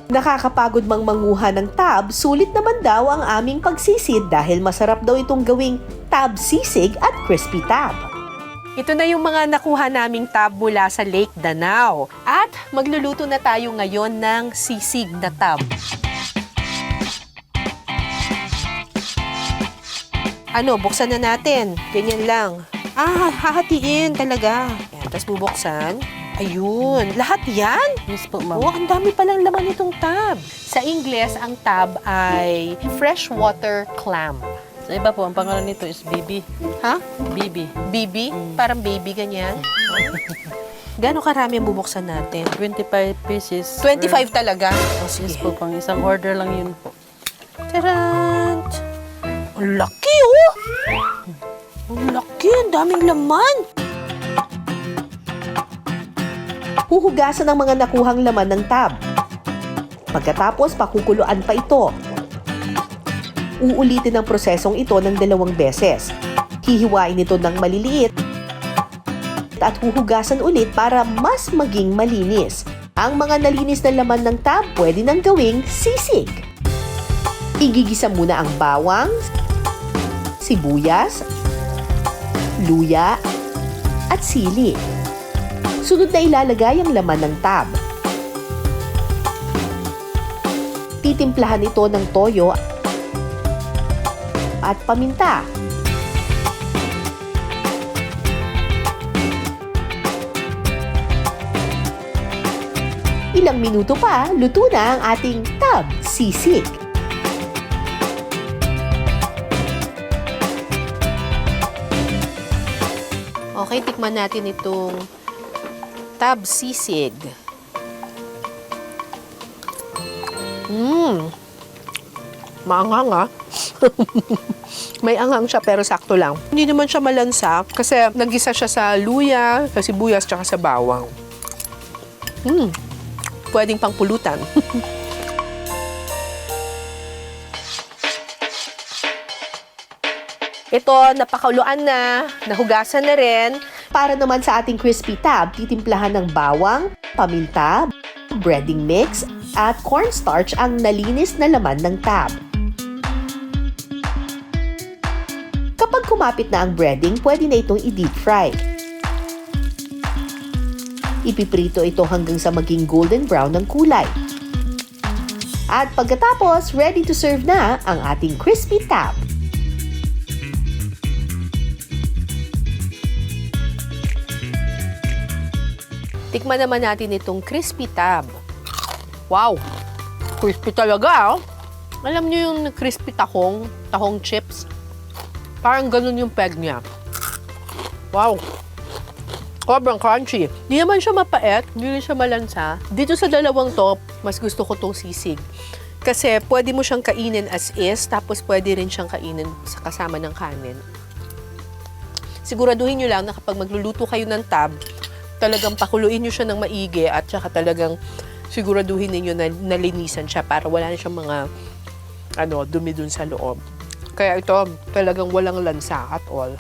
Nakakapagod mang manguha ng tab, sulit naman daw ang aming pagsisid dahil masarap daw itong gawing tab sisig at crispy tab. Ito na yung mga nakuha naming tab mula sa Lake Danao. At magluluto na tayo ngayon ng sisig na tab. Buksan na natin. Ganyan lang. Hahatiin talaga. Yan, tapos bubuksan. Ayun. Lahat yan? Yes po, ma'am. Ang dami palang laman itong tab. Sa Ingles, ang tab ay freshwater clam. Sa iba po, ang pangalan nito is Bibi. Ha? Bibi. Bibi? Parang baby, ganyan. Gano'ng karami ang bubuksan natin? 25 pieces. 25 talaga? Yes po, pang isang order lang yun po. Tarant! Ang laki, oh! Ang laki, ang daming laman! Huhugasan ang mga nakuhang laman ng tab. Pagkatapos, pakukuluan pa ito. Uulitin ang prosesong ito ng 2 beses. Hihiwain ito ng maliliit at huhugasan ulit para mas maging malinis. Ang mga nalinis na laman ng tab pwede nang gawing sisig. Igigisa muna ang bawang, sibuyas, luya, at sili. Sunod na ilalagay ang laman ng tab. Titimplahan ito ng toyo at paminta. Ilang minuto pa, luto na ang ating tab sisig. Okay, tikman natin itong tab sisig. Maanghang ah. May anghang siya pero sakto lang. Hindi naman siya malansa kasi nagisa siya sa luya, sa sibuyas, tsaka sa bawang. Pwedeng pang pulutan. Ito, napakuluan na, nahugasan na rin. Para naman sa ating crispy tab, titimplahan ng bawang, paminta, breading mix, at cornstarch ang nalinis na laman ng tab. Kapag kumapit na ang breading, pwede na itong i-deep fry. Ipiprito ito hanggang sa maging golden brown ng kulay. At pagkatapos, ready to serve na ang ating crispy tab. Tikman naman natin itong crispy tab. Wow! Crispy talaga, oh! Alam niyo yung crispy tahong chips? Parang ganun yung peg niya. Wow! Sobrang crunchy. Hindi naman siya mapait, hindi rin siya malansa. Dito sa dalawang to, mas gusto ko tong sisig. Kasi pwede mo siyang kainin as is, tapos pwede rin siyang kainin sa kasama ng kanin. Siguraduhin nyo lang na kapag magluluto kayo ng tab, talagang pakuluin nyo siya ng maigi at saka talagang siguraduhin ninyo na nalinisan siya para wala na siyang mga dumi dun sa loob. Kaya ito talagang walang lansa at all.